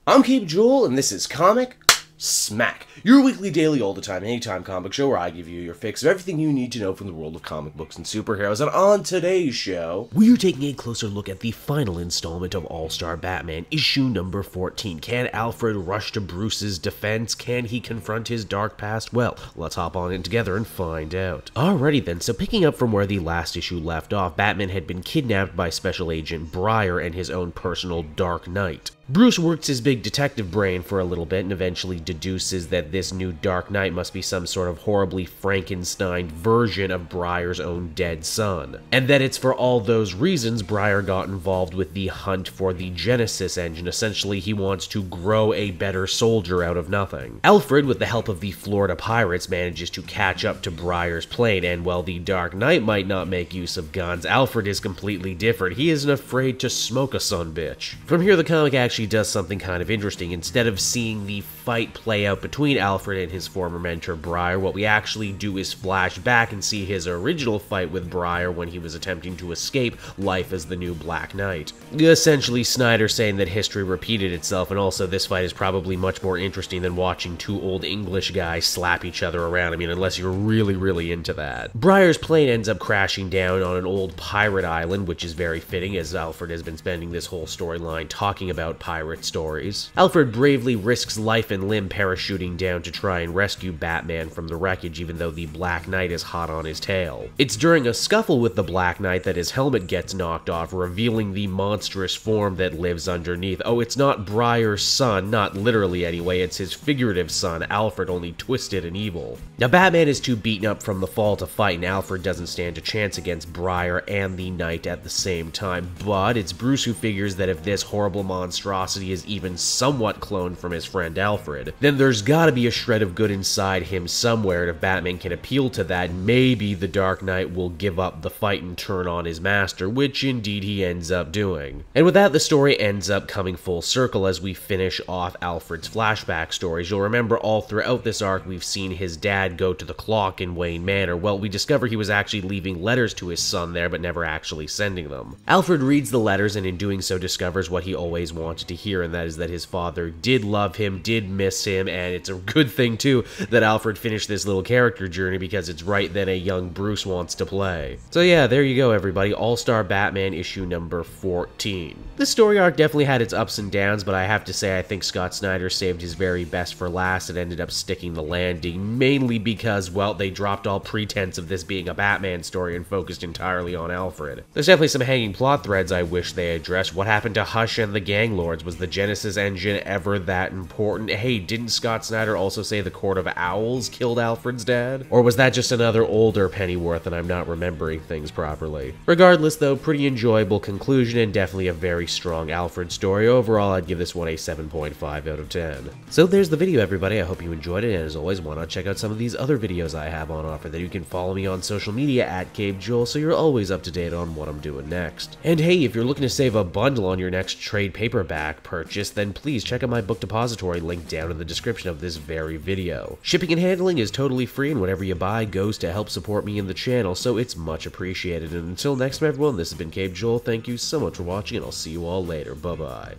I'm Cape Joel, and this is Comic Smack, your weekly, daily, all the time, anytime comic show where I give you your fix of everything you need to know from the world of comic books and superheroes. And on today's show, we're taking a closer look at the final installment of All-Star Batman, issue number 14. Can Alfred rush to Bruce's defense? Can he confront his dark past? Well, let's hop on in together and find out. Alrighty then, so picking up from where the last issue left off, Batman had been kidnapped by Special Agent Briar and his own personal Dark Knight. Bruce works his big detective brain for a little bit and eventually deduces that this new Dark Knight must be some sort of horribly Frankenstein version of Briar's own dead son. And that it's for all those reasons Briar got involved with the hunt for the Genesis engine. Essentially, he wants to grow a better soldier out of nothing. Alfred, with the help of the Florida pirates, manages to catch up to Briar's plane, and while the Dark Knight might not make use of guns, Alfred is completely different. He isn't afraid to smoke a sumbitch. From here, the comic actually does something kind of interesting. Instead of seeing the fight play out between Alfred and his former mentor Briar, what we actually do is flash back and see his original fight with Briar when he was attempting to escape life as the new Black Knight. Essentially, Snyder saying that history repeated itself, and also this fight is probably much more interesting than watching two old English guys slap each other around. I mean, unless you're really into that. Briar's plane ends up crashing down on an old pirate island, which is very fitting as Alfred has been spending this whole storyline talking about pirate stories. Alfred bravely risks life and limb parachuting down to try and rescue Batman from the wreckage, even though the Black Knight is hot on his tail. It's during a scuffle with the Black Knight that his helmet gets knocked off, revealing the monstrous form that lives underneath. Oh, it's not Briar's son, not literally anyway, it's his figurative son, Alfred, only twisted and evil. Now, Batman is too beaten up from the fall to fight, and Alfred doesn't stand a chance against Briar and the Knight at the same time, but it's Bruce who figures that if this horrible monstrosity is even somewhat cloned from his friend Alfred, then there's gotta be a shred of good inside him somewhere, and if Batman can appeal to that, maybe the Dark Knight will give up the fight and turn on his master, which indeed he ends up doing. And with that, the story ends up coming full circle as we finish off Alfred's flashback stories. You'll remember all throughout this arc we've seen his dad go to the clock in Wayne Manor. Well, we discover he was actually leaving letters to his son there, but never actually sending them. Alfred reads the letters and in doing so discovers what he always wanted to hear, and that is that his father did love him, did miss him, and it's a good thing too that Alfred finished this little character journey because it's right then a young Bruce wants to play. So yeah, there you go everybody, All-Star Batman issue number 14. This story arc definitely had its ups and downs, but I have to say I think Scott Snyder saved his very best for last and ended up sticking the landing, mainly because, well, they dropped all pretense of this being a Batman story and focused entirely on Alfred. There's definitely some hanging plot threads I wish they addressed. What happened to Hush and the Gang Lords? Was the Genesis engine ever that important? Hey, didn't Scott Snyder also say the Court of Owls killed Alfred's dad? Or was that just another older Pennyworth and I'm not remembering things properly? Regardless though, pretty enjoyable conclusion and definitely a very strong Alfred story. Overall, I'd give this one a 7.5 out of 10. So there's the video everybody, I hope you enjoyed it, and as always, why not check out some of these other videos I have on offer. Then you can follow me on social media at Cape Joel so you're always up to date on what I'm doing next. And hey, if you're looking to save a bundle on your next trade paperback purchase, then please check out my book depository link down in the description of this very video. Shipping and handling is totally free, and whatever you buy goes to help support me in the channel, so it's much appreciated. And until next time everyone, this has been Cape Joel, thank you so much for watching, and I'll see you all later, bye bye.